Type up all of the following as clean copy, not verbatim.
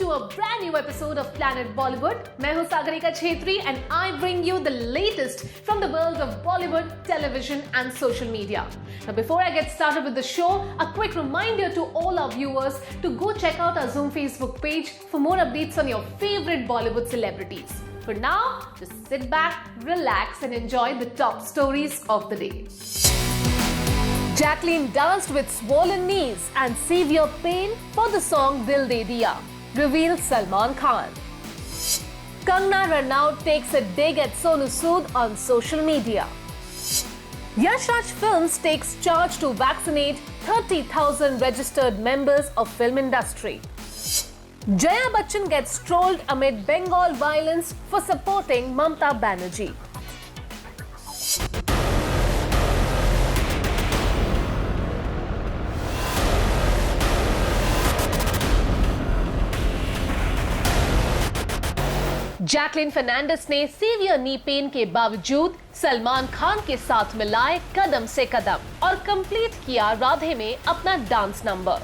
to a brand new episode of Planet Bollywood. मैं हूं Sagarika Chhetri and I bring you the latest from the world of Bollywood, television and social media. Now before I get started with the show, a quick reminder to all our viewers to go check out our Zoom Facebook page for more updates on your favorite Bollywood celebrities. For now, just sit back, relax and enjoy the top stories of the day. Jacqueline danced with swollen knees and severe pain for the song Dil De Diya, revealed Salman Khan. Kangana Ranaut takes a dig at Sonu Sood on social media. Yash Raj Films takes charge to vaccinate 30,000 registered members of film industry. Jaya Bachchan gets trolled amid Bengal violence for supporting Mamata Banerjee. Jacqueline Fernandez ने severe knee pain के बावजूद सलमान खान के साथ मिलाए कदम से कदम और complete किया राधे में अपना डांस नंबर।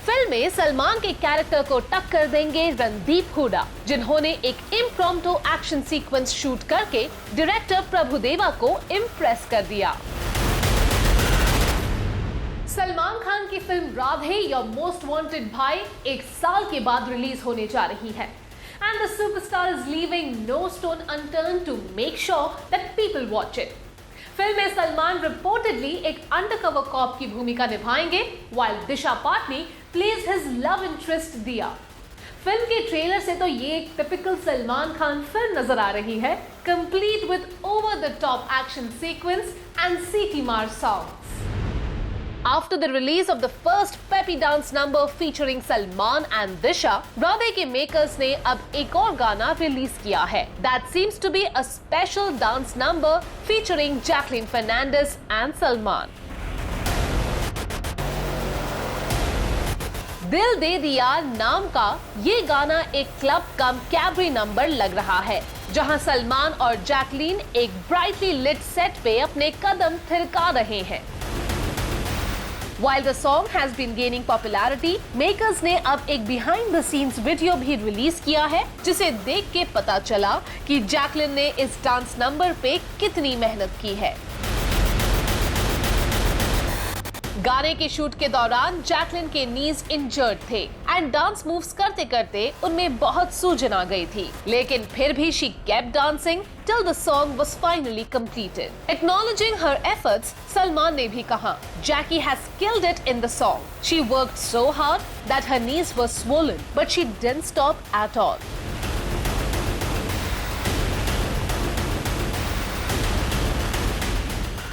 फिल्म में सलमान के कैरेक्टर को टक्कर देंगे रणदीप हुडा, जिन्होंने एक इम्प्रॉम्प्टू एक्शन सीक्वेंस शूट करके डायरेक्टर प्रभुदेवा को इम्प्रेस कर दिया। सलमान खान की film Radhe your most wanted भाई 1 साल के बाद रिलीज होने जा रही है। And the superstar is leaving no stone unturned to make sure that people watch it. Film में सलमान reportedly एक undercover cop की भूमिका निभाएंगे, while Disha Patani plays his love interest Diya. फिल्म के ट्रेलर से तो ये एक टिपिकल सलमान खान फिल्म नजर आ रही है, complete with over the top action sequence and सीटी मार songs. After the release of the first peppy dance number featuring Salman and Disha, Radhe के makers ने अब एक और गाना रिलीज किया है. That seems to be a special dance number featuring Jacqueline Fernandez and Salman. दिल दे दिया नाम का ये गाना एक क्लब कम कैबरी नंबर लग रहा है, जहां सलमान और जैकलीन एक ब्राइटली लिट सेट पे अपने कदम थिरका रहे हैं। While the song has been gaining popularity, makers ने अब एक behind the scenes वीडियो भी रिलीज किया है, जिसे देख के पता चला कि जैकलिन ने इस डांस नंबर पे कितनी मेहनत की है। गाने के शूट के दौरान जैकलिन के नीज इंजर्ड थे एंड डांस मूव्स करते करते उनमें बहुत सूजन आ गई थी, लेकिन फिर भी she kept dancing till the song was finally completed. Acknowledging her efforts, Salman ने भी कहा, Jackie has killed it in the song. She worked so hard that her knees were swollen, but she didn't stop at all.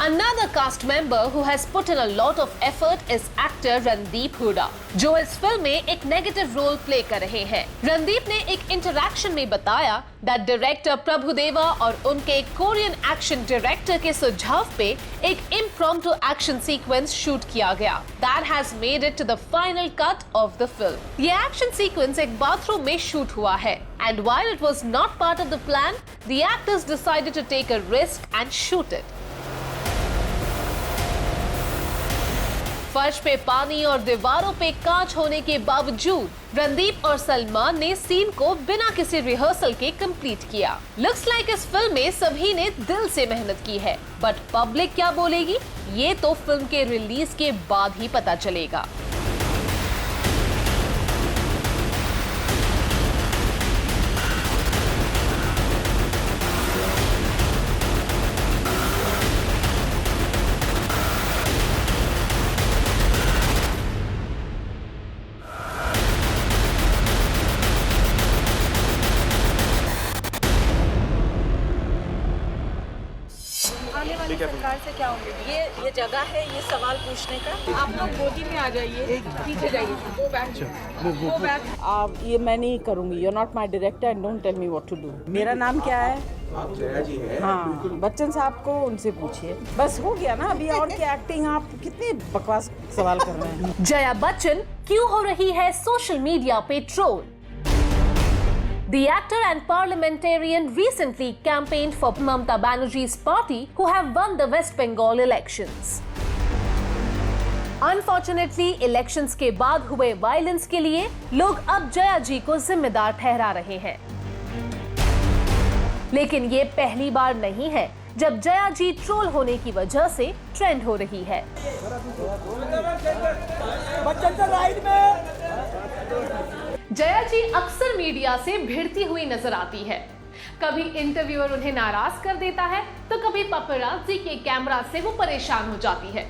Another cast member who has put in a lot of effort is actor Randeep Hooda, जो इस film में एक negative role play कर रहे हैं। रणदीप ने एक interaction में बताया that डायरेक्टर प्रभुदेवा और उनके कोरियन एक्शन डायरेक्टर के सुझाव पे एक इम्प्रॉम्प्टू एक्शन सीक्वेंस शूट किया गया। That has made it to the final cut of the film. ये एक्शन सीक्वेंस एक बाथरूम में शूट हुआ है, and while it was not part of the plan, the actors decided to take a risk and shoot it. फर्श पे पानी और दीवारों पे कांच होने के बावजूद रणदीप और सलमान ने सीन को बिना किसी रिहर्सल के कंप्लीट किया। लुक्स लाइक इस फिल्म में सभी ने दिल से मेहनत की है, बट पब्लिक क्या बोलेगी ये तो फिल्म के रिलीज के बाद ही पता चलेगा। सरकार से क्या उम्मीद? ये जगह है ये सवाल पूछने का। आप लोग गोदी में आ जाइए, पीछे जाइए, गो बैक। ये मैं नहीं करूँगी। You are not my director and don't tell me what to do. मेरा नाम क्या है? आप जया जी हैं। हाँ, बच्चन साहब को उनसे पूछिए। बस हो गया ना अभी। और क्या एक्टिंग, आप कितने बकवास सवाल कर रहे हैं। जया बच्चन क्यों हो रही है सोशल मीडिया पे troll? The actor and parliamentarian recently campaigned for Mamata Banerjee's party, who have won the West Bengal elections. Unfortunately elections के बाद हुए वायलेंस के लिए लोग अब जया जी को जिम्मेदार ठहरा रहे हैं। लेकिन ये पहली बार नहीं है जब जया जी ट्रोल होने की वजह से ट्रेंड हो रही है। जया जी अक्सर मीडिया से भिड़ती हुई नजर आती है। कभी इंटरव्यूअर उन्हें नाराज कर देता है तो कभी पपराज़ी के कैमरा से वो परेशान हो जाती है।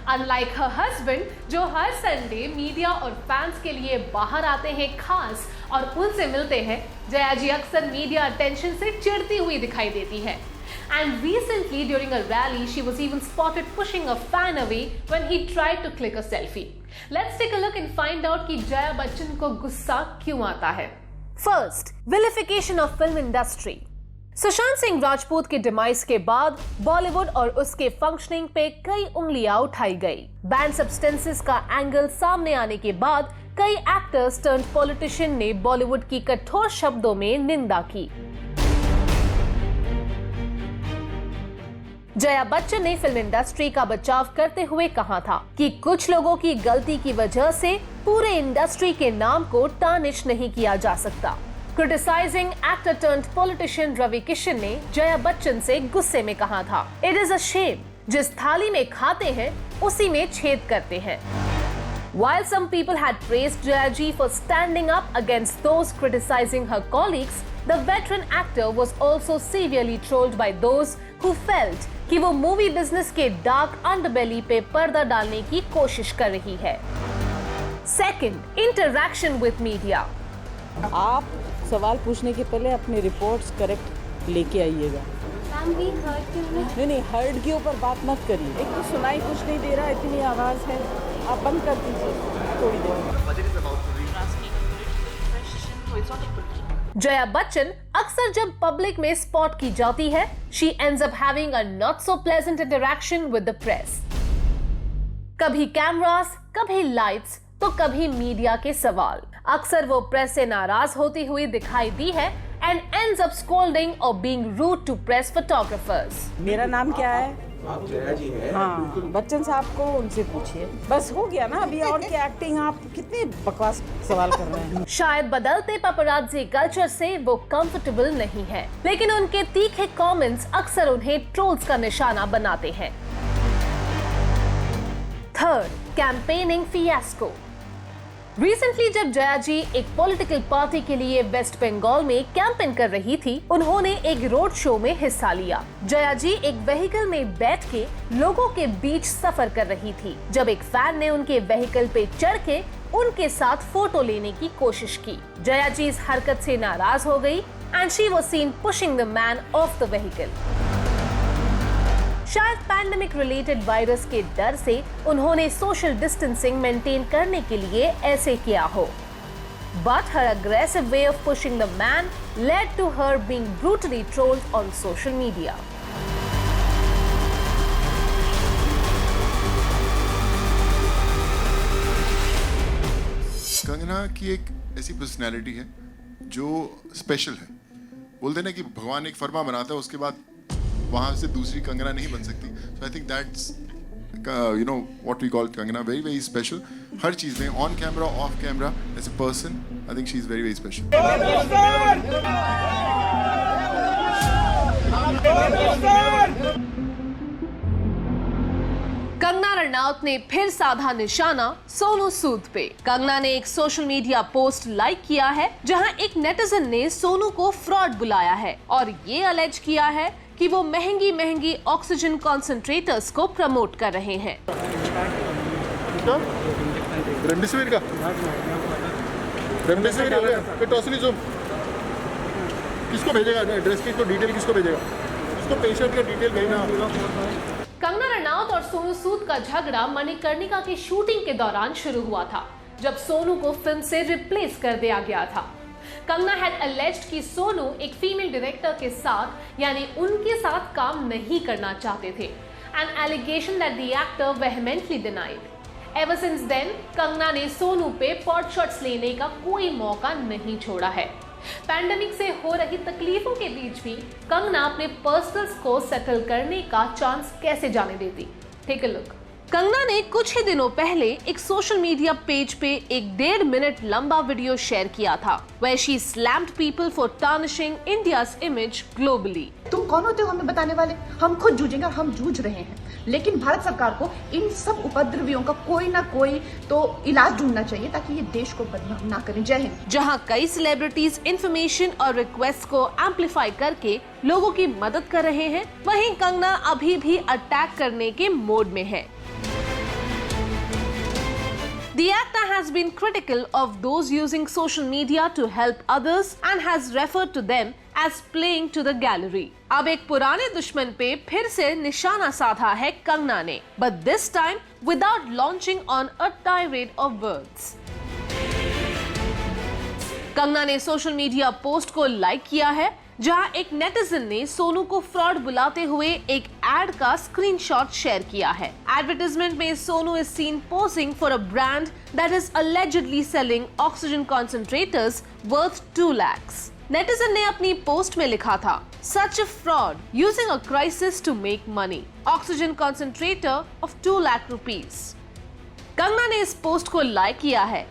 अनलाइक हर हस्बैंड, जो हर संडे मीडिया और फैंस के लिए बाहर आते हैं खास और उनसे मिलते हैं, जया जी अक्सर मीडिया अटेंशन से चिढ़ती हुई दिखाई देती है। And recently during a rally, she was even spotted pushing a fan away when he tried to click a selfie. Let's take a look and find out कि जया बच्चन को गुस्सा क्यों आता है। First, vilification of film industry. Sushant Singh Rajput के demise के बाद बॉलीवुड और उसके फंक्शनिंग पे कई उंगलियां उठाई गई। बैन सब्सटेंसेस का एंगल सामने आने के बाद कई एक्टर्स टर्न्ड पॉलिटिशियन ने बॉलीवुड की कठोर शब्दों में निंदा की। जया बच्चन ने फिल्म इंडस्ट्री का बचाव करते हुए कहा था कि कुछ लोगों की गलती की वजह से पूरे इंडस्ट्री के नाम को टार्निश नहीं किया जा सकता। Criticising actor turned politician Ravi Kishan ने जया बच्चन से गुस्से में कहा था, इट इज अ शेम, जिस थाली में खाते हैं उसी में छेद करते हैं। While some people had praised Jaya Ji for standing up against those criticizing her colleagues, the veteran actor was also severely trolled by those who felt कि वो मूवी बिजनेस के डार्क अंडरबेली पे पर्दा डालने की कोशिश कर रही है। Second, interaction with media. आप सवाल पूछने के पहले अपनी रिपोर्ट्स करेक्ट लेके आइएगा। नहीं, हर्ड के ऊपर बात मत करिए। एक तो सुनाई कुछ नहीं दे रहा, इतनी आवाज है, आप बंद कर दीजिए थोड़ी देर। जया बच्चन अक्सर जब पब्लिक में स्पॉट की जाती है, she ends up having a not so pleasant interaction with the press. कभी कैमरास, कभी लाइट्स, तो कभी मीडिया के सवाल। अक्सर वो प्रेस से नाराज होती हुई दिखाई दी है and ends up scolding or being rude to press photographers. मेरा नाम क्या है? आप जया जी हैं। हाँ, बच्चन साहब को उनसे पूछिए। बस हो गया ना, अभी और क्या एक्टिंग, आप कितने बकवास सवाल कर रहे हैं। शायद बदलते पपराज़ी कल्चर से वो कंफर्टेबल नहीं है, लेकिन उनके तीखे कमेंट्स अक्सर उन्हें ट्रोल्स का निशाना बनाते हैं। Third, campaigning fiasco. रिसेंटली जब जया जी एक पॉलिटिकल पार्टी के लिए वेस्ट बंगाल में कैंपेन कर रही थी, उन्होंने एक रोड शो में हिस्सा लिया। जया जी एक व्हीकल में बैठ के लोगों के बीच सफर कर रही थी, जब एक फैन ने उनके व्हीकल पे चढ़ के उनके साथ फोटो लेने की कोशिश की। जया जी इस हरकत से नाराज हो गई and she was scene pushing the man of the vehicle. शायद पैंडेमिक रिलेटेड वायरस के डर से उन्होंने सोशल डिस्टेंसिंग मेंटेन करने के लिए ऐसे किया हो। But her aggressive way of pushing the man led to her being brutally trolled on social media. Kangana की एक ऐसी पर्सनैलिटी है जो स्पेशल है। बोलते ना कि भगवान एक फरमा बनाता है, उसके बाद वहां से दूसरी कंगना नहीं बन सकती। So I think that's you know what we call Kangana, very very special. हर चीज में, on camera, off camera, as a person, I think she is very very special. Kangana Ranaut ने फिर साधा निशाना सोनू सूद पे। कंगना ने एक सोशल मीडिया पोस्ट लाइक किया है जहां एक नेटिजन ने सोनू को फ्रॉड बुलाया है और ये अलेज किया है कि वो महंगी महंगी ऑक्सीजन कॉन्सेंट्रेटर्स को प्रमोट कर रहे हैं। रेमडेसिविर का टॉसिलिजुम किसको भेजेगा? एड्रेस की तो डिटेल किसको भेजेगा? इसको पेशेंट का डिटेल भेजना। कंगना रनौत और सोनू सूद का झगड़ा मणिकर्णिका की शूटिंग के दौरान शुरू हुआ था, जब सोनू को फिल्म से रिप्लेस कर दिया गया था। कंगना हैड अलेज्ड कि सोनू एक फीमेल डायरेक्टर के साथ यानी उनके साथ काम नहीं करना चाहते थे, an allegation that the actor vehemently denied. Ever since then Kangana ने सोनू पे पॉट शॉट्स लेने का कोई मौका नहीं छोड़ा है। पैंडेमिक से हो रही तकलीफों के बीच भी कंगना अपने पर्सनल्स को सेटल करने का चांस कैसे जाने देती? Take a look. कंगना ने कुछ ही दिनों पहले एक सोशल मीडिया पेज पे एक 1.5 मिनट लंबा वीडियो शेयर किया था where she slammed people for tarnishing India's image globally. तुम कौन होते हो हमें बताने वाले? हम खुद जूझेंगे और हम जूझ रहे हैं, लेकिन भारत सरकार को इन सब उपद्रवियों का कोई ना कोई तो इलाज ढूंढना चाहिए ताकि ये देश को बदनाम ना करें। जय हिंद। जहां कई सेलिब्रिटीज इंफॉर्मेशन और रिक्वेस्ट को एम्पलीफाई करके लोगों की मदद कर रहे हैं, वहीं कंगना अभी भी अटैक करने के मोड में है। The actor has been critical of those using social media to help others and has referred to them as playing to the gallery. अब एक पुराने दुश्मन पे फिर से निशाना साधा है कंगना ने, but this time without launching on a tirade of words. Kangana ने सोशल मीडिया पोस्ट को लाइक किया है जहां एक नेटिजन ने सोनू को फ्रॉड बुलाते हुए एक एड का स्क्रीनशॉट शेयर किया है। एडवर्टाइजमेंट में Sonu is seen posing for a brand that is allegedly selling oxygen concentrators worth 2 lakhs। Netizen ने अपनी पोस्ट में लिखा था, such a fraud using a crisis to make money, oxygen concentrator of 2 lakh rupees। Kangana ने इस post को like किया है।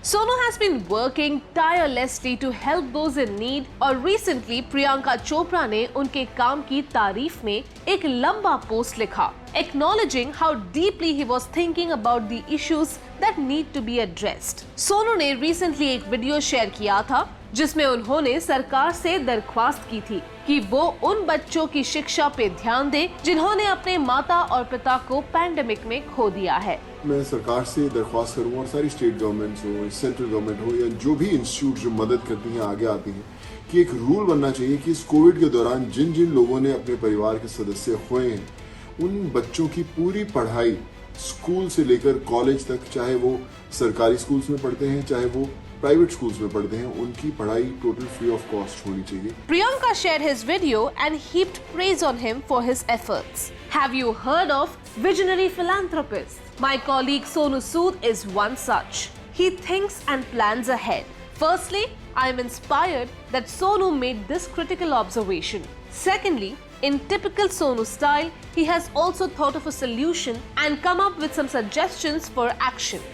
Sonu has been working tirelessly to help those in need और recently प्रियंका चोपड़ा ने उनके काम की तारीफ में एक लंबा पोस्ट लिखा, acknowledging how deeply he was thinking about the issues that need to be addressed. Sonu ने recently एक वीडियो शेयर किया था जिसमें उन्होंने सरकार से दरख्वास्त की थी कि वो उन बच्चों की शिक्षा पे ध्यान दे जिन्होंने अपने माता और पिता को पैंडेमिक में खो दिया है। मैं सरकार से दरख्वास्त करूंगा और सारी स्टेट गवर्नमेंट्स हो, सेंट्रल गवर्नमेंट हो या जो भी इंस्टीट्यूट जो मदद करती हैं आगे आती हैं कि एक रूल बनना चाहिए कि इस कोविड के दौरान जिन जिन लोगों ने अपने परिवार के सदस्य खोए हैं उन बच्चों की पूरी पढ़ाई स्कूल से लेकर कॉलेज तक, चाहे वो सरकारी स्कूल्स में पढ़ते हैं चाहे वो प्राइवेट स्कूल्स में पढ़ते हैं, उनकी पढ़ाई टोटल फ्री ऑफ कॉस्ट होनी चाहिए। Priyanka shared his video and heaped praise on him for his efforts. Have you heard of visionary philanthropist? My colleague Sonu Sood is one such. He thinks and plans ahead. Firstly, I am inspired that Sonu made this critical observation. Secondly, in typical Sonu style, he has also thought of a solution and come up with some suggestions for action.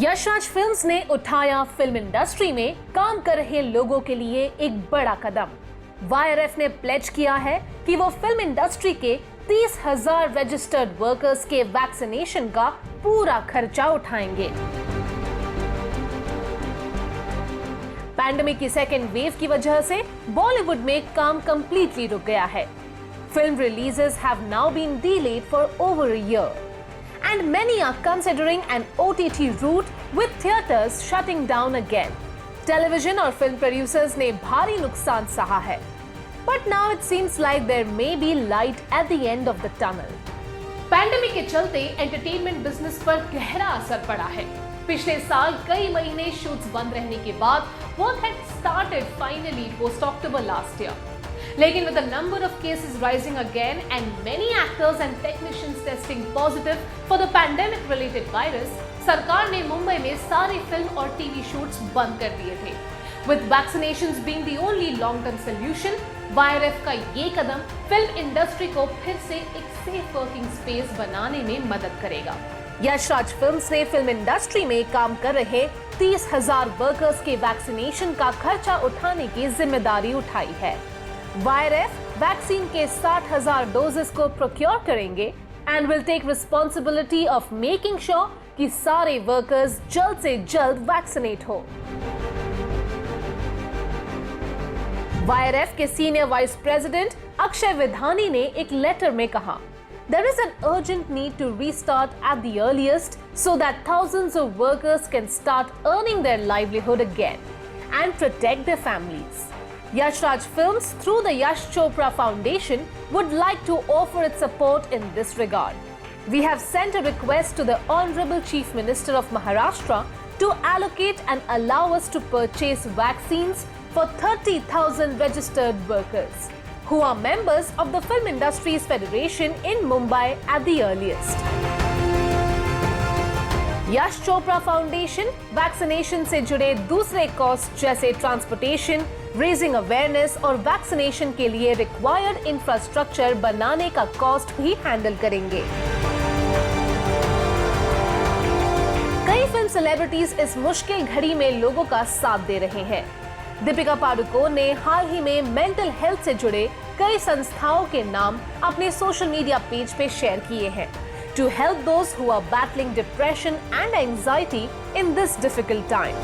Yashraj films ने उठाया film industry में काम कर रहे लोगों के लिए एक बड़ा कदम। YRF ने प्लेज किया है कि वो फिल्म इंडस्ट्री के 30,000 रजिस्टर्ड वर्कर्स के वैक्सीनेशन का पूरा खर्चा उठाएंगे। पैंडेमिक की सेकेंड वेव की वजह से बॉलीवुड में काम कंप्लीटली रुक गया है। Film releases have now been delayed for over a year and many are considering an OTT route with theaters shutting down again. Television और film producers ने भारी नुकसान सहा है, but now it seems like there may be light at the end of the tunnel. Pandemic के चलते entertainment business पर गहरा असर पड़ा है। पिछले साल कई महीने शूट्स बंद रहने के बाद work had started finally post October last year. लेकिन with the number of cases rising again and many actors and technicians testing positive for the pandemic related virus, सरकार ने मुंबई में सारे फिल्म और टीवी शूट्स बंद कर दिए थे। With vaccinations being the only long-term solution, YRF का ये कदम फिल्म इंडस्ट्री को फिर से एक सेफ वर्किंग स्पेस बनाने में मदद करेगा। यशराज फिल्म्स ने फिल्म इंडस्ट्री में काम कर रहे 30,000 वर्कर्स के वैक्सीनेशन का खर्चा उठाने की जिम्मेदारी उठाई है। YRF वैक्सीन के 60,000 डोजेस को प्रोक्योर करेंगे and will take responsibility of making sure कि सारे वर्कर्स जल्द से जल्द वैक्सीनेट हो। YRF के senior vice president Akshay Vidhani ने एक लेटर में कहा, There is an urgent need to restart at the earliest so that thousands of workers can start earning their livelihood again and protect their families. Yashraj Films, through the Yash Chopra Foundation, would like to offer its support in this regard. We have sent a request to the Honorable Chief Minister of Maharashtra to allocate and allow us to purchase vaccines for 30,000 registered workers who are members of the Film Industries Federation in Mumbai at the earliest. Yash Chopra foundation vaccination से जुड़े दूसरे cost जैसे transportation, raising awareness और vaccination के लिए required infrastructure बनाने का cost भी हैंडल करेंगे। कई फिल्म सेलिब्रिटीज इस मुश्किल घड़ी में लोगों का साथ दे रहे हैं। दीपिका पादुकोण ने हाल ही में मेंटल हेल्थ से जुड़े कई संस्थाओं के नाम अपने सोशल मीडिया पेज पे शेयर किए हैं to help those who are battling depression and anxiety in this difficult time.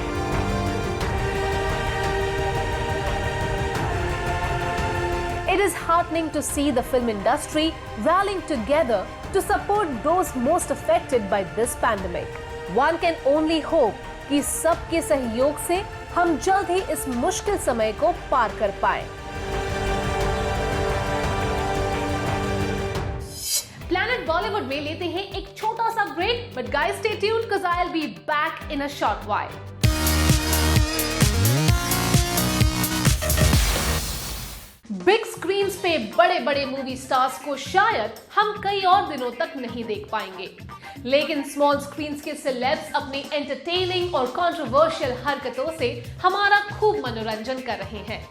It is heartening to see the film industry rallying together to support those most affected by this pandemic. One can only hope कि सबके सहयोग से हम जल्द ही इस मुश्किल समय को पार कर पाएं। प्लैनेट बॉलीवुड में लेते हैं एक छोटा सा break, but guys stay tuned because I will be back in a short while. Big screens पे बड़े बड़े मूवी स्टार्स को शायद हम कई और दिनों तक नहीं देख पाएंगे, लेकिन स्मॉल स्क्रीन्स के सेलेब्स अपनी एंटरटेनिंग और कंट्रोवर्शियल हरकतों से हमारा खूब मनोरंजन कर रहे हैं।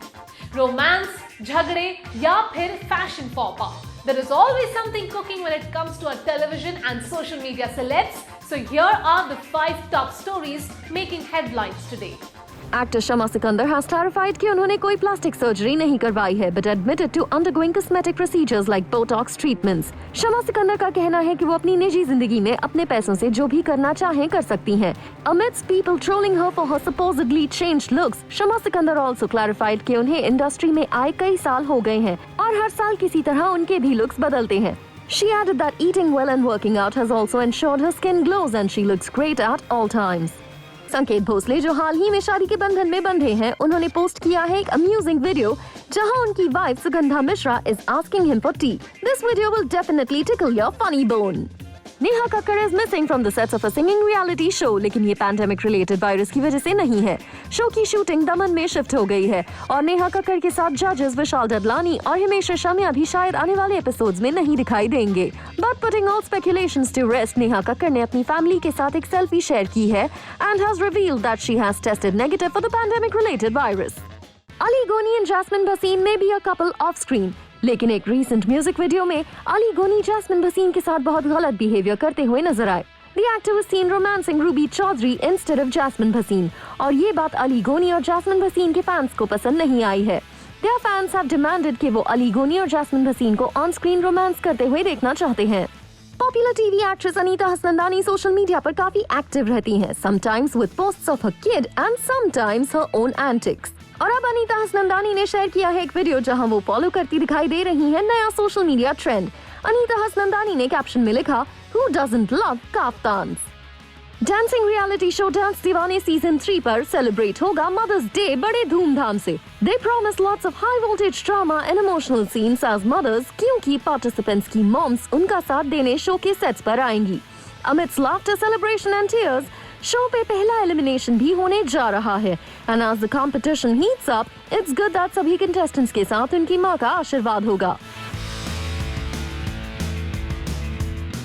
रोमांस, झगड़े या फिर fashion फॉपा, there is always something cooking when it comes to our television and social media celebs. So here are the 5 top stories making headlines today. Actor Shama Sikandar has clarified कि उन्होंने कोई plastic surgery नहीं करवाई है, but admitted to undergoing cosmetic procedures like Botox treatments. शमा सिकंदर का कहना है कि वो अपनी निजी जिंदगी में अपने पैसों से जो भी करना चाहें कर सकती हैं। Amidst people trolling her for her supposedly changed looks, Shama Sikandar also clarified कि उन्हें इंडस्ट्री में आए कई साल हो गए हैं और हर साल किसी तरह उनके भी लुक्स बदलते हैं। She added that eating well and working out has also ensured her skin glows and she looks great at all times. संकेत भोसले जो हाल ही में शादी के बंधन में बंधे हैं, उन्होंने पोस्ट किया है एक अम्यूजिंग वीडियो जहां उनकी wife Sugandha Mishra is asking him for T. This video will definitely tackle your funny bone. Neha Kakkar is missing from the sets of a singing reality show, लेकिन ये पैंडेमिक रिलेटेड वायरस की वजह से नहीं है। शो की शूटिंग दमन में शिफ्ट हो गई है और नेहा कक्कड़ के साथ जजेस विशाल डडलानी और हिमेश रेशमिया भी शायद आने वाले एपिसोड्स में नहीं दिखाई देंगे। But putting all speculations to rest, Neha Kakkar ने अपनी फैमिली के साथ एक सेल्फी शेयर की है and has revealed that she has tested negative for the pandemic related virus. Ali गोनी एंड जैस्मिन भसीन में be a couple of screen, लेकिन एक रीसेंट म्यूजिक वीडियो में अली गोनी जैस्मिन भसीन के साथ बहुत गलत बिहेवियर करते हुए नजर आए। The actor was seen romancing Ruby Chaudhary instead of Jasmine Bhasin, और ये बात अली गोनी और जैस्मिन भसीन के फैंस को पसंद नहीं आई है। Their fans have demanded कि वो अली गोनी और जैस्मिन भसीन को ऑन स्क्रीन रोमांस करते हुए देखना चाहते हैं। Popular TV actress Anita Hassanandani social media पर काफी एक्टिव रहती हैं, sometimes with posts of her kid and sometimes her own antics। और अब अनीता हसनंदानी ने शेयर किया है एक वीडियो जहां वो फॉलो करती दिखाई दे रही है नया social media trend. Anita Hassanandani ने कैप्शन में लिखा, Who doesn't love kaftans? Dancing reality show dance Deewane season 3 पर सेलिब्रेट होगा मदर्स डे बड़े धूमधाम से। They promise lots of high voltage drama and emotional scenes as mothers, क्योंकि पार्टिसिपेंट्स की मॉम्स उनका साथ देने शो के सेट्स पर आएंगी। Amidst laughter, celebration and tears, show पे पहला एलिमिनेशन भी होने जा रहा है and as the competition heats up, it's good that सभी कंटेस्टेंट्स के साथ उनकी मां का आशीर्वाद होगा।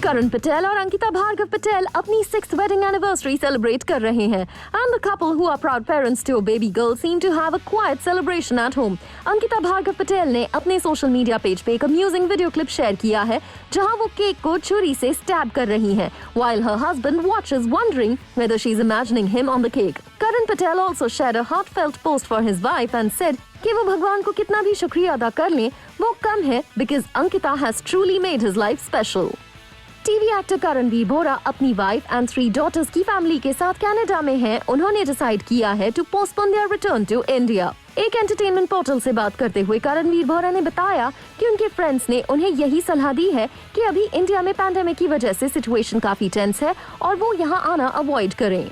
करण पटेल और अंकिता भार्गव पटेल अपनी 6th wedding anniversary सेलिब्रेट कर रहे हैं and the couple who are proud parents to a baby girl seem to have a quiet celebration at home। Ankita Bhargava Patel ने अपने सोशल मीडिया पेज पे एक अम्यूजिंग वीडियो क्लिप शेयर किया है जहां वो केक को छुरी से स्टैब कर रही हैं while her husband watches wondering whether she's imagining him on the cake। Karan Patel also shared a heartfelt post for his wife and said कि वो भगवान को कितना भी शुक्रिया अदा कर लें वो कम है because Ankita has truly made his life special। TV actor Karanvir Bohra अपनी वाइफ एंड 3 डॉटर्स की फैमिली के साथ कनाडा में हैं। उन्होंने डिसाइड किया है to postpone their return to India. एक एंटरटेनमेंट पोर्टल से बात करते हुए करणवीर बोरा ने बताया कि उनके फ्रेंड्स ने उन्हें यही सलाह दी है कि अभी इंडिया में पैंडेमिक की वजह से सिचुएशन काफी टेंस है और वो यहाँ आना अवॉइड करें।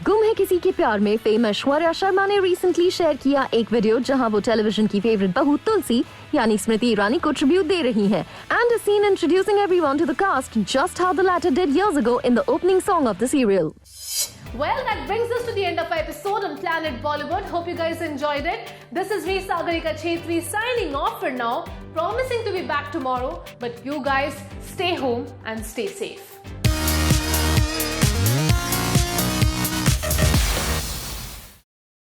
गुम है किसी के प्यार में फेम ऐश्वर्या शर्मा ने रिसेंटली शेयर किया एक वीडियो जहां वो टेलीविजन की फेवरेट बहू तुलसी यानी स्मृति ईरानी को ट्रिब्यूट दे रही हैं and is seen introducing everyone to the cast just how the latter did years ago in the opening song of the serial। Well, that brings us to the end of our episode on Planet Bollywood. Hope you guys enjoyed it. This is me, Sagarika Chetri, signing off for now. Promising to be back tomorrow, but you guys stay home and stay safe.